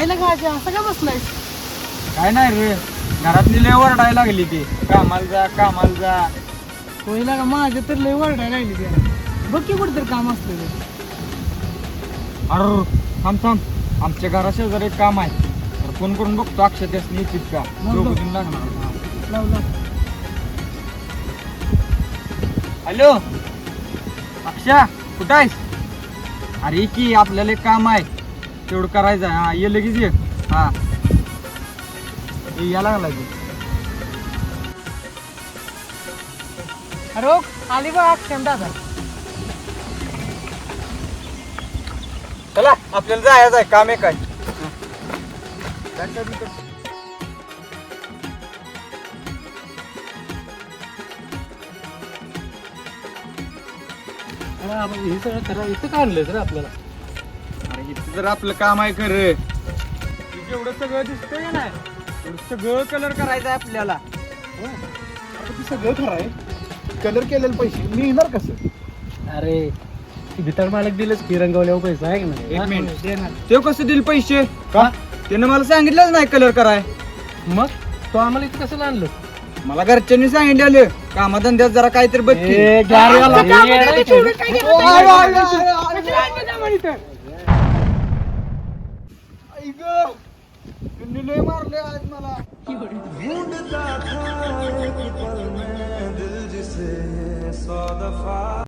आईला गाजा असं का बसलाय? काय नाही रे, घरातली लय ओरडायला लागली ती, कामाला जा कामाला जा. होईला का माझ्या तर लय वरडायला लागली त्याला. बघ की कुठं तर काम असतं ते. अरे थांब थांब, आमच्या घराशेजारी एक काम आहे, तर फोन करून बघतो अक्षय त्यासनी येतील का. मग दोघं बघ. जण लागणार. लाव लाव. हॅलो अक्षय, कुठं आहेस? अरे की आपल्याला एक काम आहे, तेवढं करायचं आहे. हा ये लगेच ये. हा या लागला तू. अरे हो, आली बघ अक्षम दादा. चला आपल्याला जायचं आहे, काम आहे काय. हे सगळं करा इथं का आणलंय तर आपल्याला? अरे इथं जर आपलं काम आहे कर, जेवढं सगळं दिसतंय का नाही, तेवढं सगळं कलर करायचं आहे आपल्याला. आता ते सगळं खरं आहे, कलर केलेले पैसे मी येणार कसं? अरे भितर मालक दिलंच की रंगवल्यावर पैसा आहे की एक नाही? मिनिट, ते कसं दिल पैसे? का? त्यानं मला सांगितलंच नाही कलर कराय. मग तो आम्हाला इथं कसं आणलं? मला घरच्यांनी सांगितलेलं कामाधंद्यात जरा काहीतरी बघ की. ए, गाडीवाला. आय, आय, आय, आय, आय, आय. आई गं, त्यांनी लय मारले आज मला. ढूंढता था एक पल में दिल जिसे 100 दफा